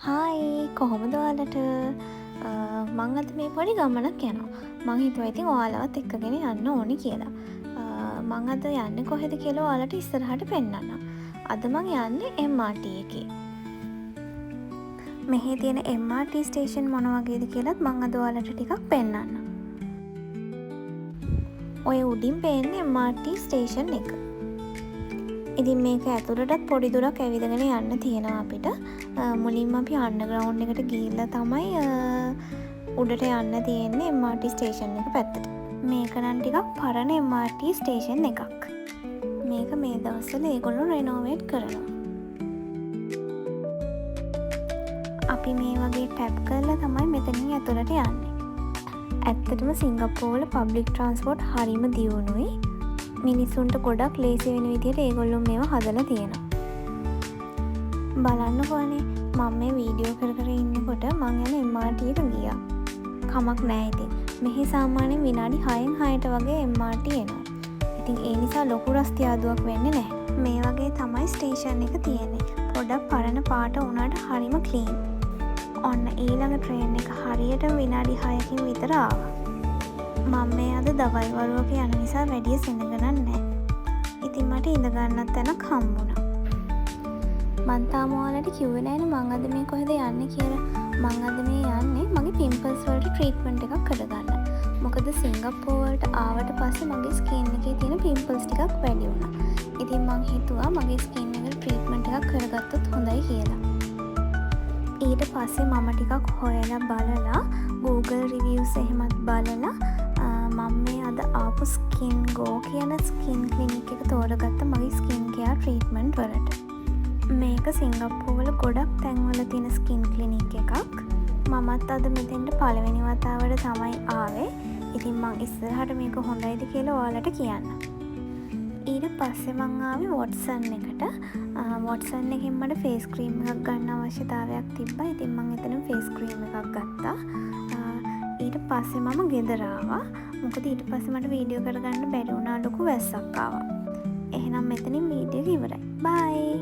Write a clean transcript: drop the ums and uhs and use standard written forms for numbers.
Hi කොහොමද ඔයාලට මං අද මේ පොඩි ගමනක් යනවා. මං හිතුවා ඉතින් ඔයාලවත් එක්කගෙන යන්න ඕනි කියලා. මං අද යන්නේ කොහෙද කියලා ඔයාලට ඉස්සරහට පෙන්නන්නම්. අද මං යන්නේ MRT එකේ. මෙහි තියෙන MRT ස්ටේෂන් මොන වගේද කියලාත් මං අද ඔයාලට ටිකක් පෙන්නන්නම්. ඔය උඩින් පේන්නේ MRT ස්ටේෂන් එක. ඉතින් මේක ඇතුළටත් පොඩි දුරක් ඇවිදගෙන යන්න තියෙනවා අපිට. මුලින්ම අපි අන්ඩර්ග්‍රවුන්ඩ් එකට ගිහිල්ලා තමයි උඩට යන්න තියෙන්නේ MRT ස්ටේෂන් එක පැත්තට. මේක නම් ටිකක් පරණ MRT ස්ටේෂන් එකක්. මේක මේ දවස්වල ඒගොල්ලෝ රෙනෝවේට් කරනවා. අපි මේ වගේ ටැප් කරලා තමයි මෙතනින් ඇතුළට යන්නේ. ඇත්තටම සිංගප්පූරුවල පබ්ලික් ට්‍රාන්ස්පෝර්ට් හරිම දියුණුයි. මිනිස්සුන්ට ගොඩක් ලේසි වෙන විදිහට ඒගොල්ලෝ මේවා හදලා තියෙනවා. බලන්නකෝනේ මම මේ වීඩියෝ කර කර ඉන්නකොට මං යන MRT එක ගියා. කමක් නෑ ඉතින්. මෙහි සාමාන්‍යයෙන් විනාඩි 6න් 6ට වගේ MRT එනවා. ඉතින් ඒ නිසා ලොකු රස්තියාදුවක් වෙන්නේ නැහැ. මේ වගේ තමයි ස්ටේෂන් එක තියෙන්නේ. පොඩක් පරණ පාට වුණාට හරිම ක්ලීන්. ඔන්න ඊළඟ ට්‍රේන් එක හරියට විනාඩි 6කින් විතර ආවා. මම මේ අද දවල් වරුවක යන නිසා වැඩිය සෙනග නැහැ. ඉතින් මට ඉඳ ගන්නත් තැනක් හම්බුණා. මං තාම ඔයාලට කිව්වේ නෑනේ මං අද මේ කොහෙද යන්නේ කියලා. මං අද මේ යන්නේ මගේ පිම්පල්ස් වලට ට්‍රීට්මන්ට් එකක් කරගන්න. මොකද සිංගප්පූරු වලට ආවට පස්සේ මගේ ස්කින් එකේ තියෙන පිම්පල්ස් ටිකක් වැඩි වුණා. ඉතින් මං හිතුවා මගේ ස්කින් එකට ට්‍රීට්මන්ට් එකක් කරගත්තොත් හොඳයි කියලා. ඊට පස්සේ මම ටිකක් හොයලා බලලා Google reviews එහෙමත් බලලා මම මේ අද ආපු ස්කින් ගෝ කියන ස්කින් ක්ලිනික් එක තෝරගත්ත මගේ ස්කින් කෙයාර් ට්‍රීට්මන්ට් වලට. මේක සිංගප්පූරුවල ගොඩක් තැන්වල තියෙන ස්කින් ක්ලිනික් එකක්. මමත් අද මෙතෙන්ට පළවෙනි වතාවට තමයි ආවේ. ඉතින් මං ඉස්සරහට මේක හොඳයිද කියලා ඔයාලට කියන්න. ඊට පස්සේ මං ආවේ වොට්සන් එකට. වොට්සන් එකෙන් මට ෆේස් ක්‍රීම් එකක් ගන්න අවශ්‍යතාවයක් තිබ්බා. ඉතින් මං එතන ෆේස් ක්‍රීම් එකක් ගත්තා. ඊට පස්සේ මම ගෙදර ආවා. මොකද ඊට පස්සේ මට වීඩියෝ කරගන්න බැරි වුණා, ලොකු වැස්සක් ආවා. එහෙනම් මෙතනින් වීඩියෝ එක ඉවරයි. බයි.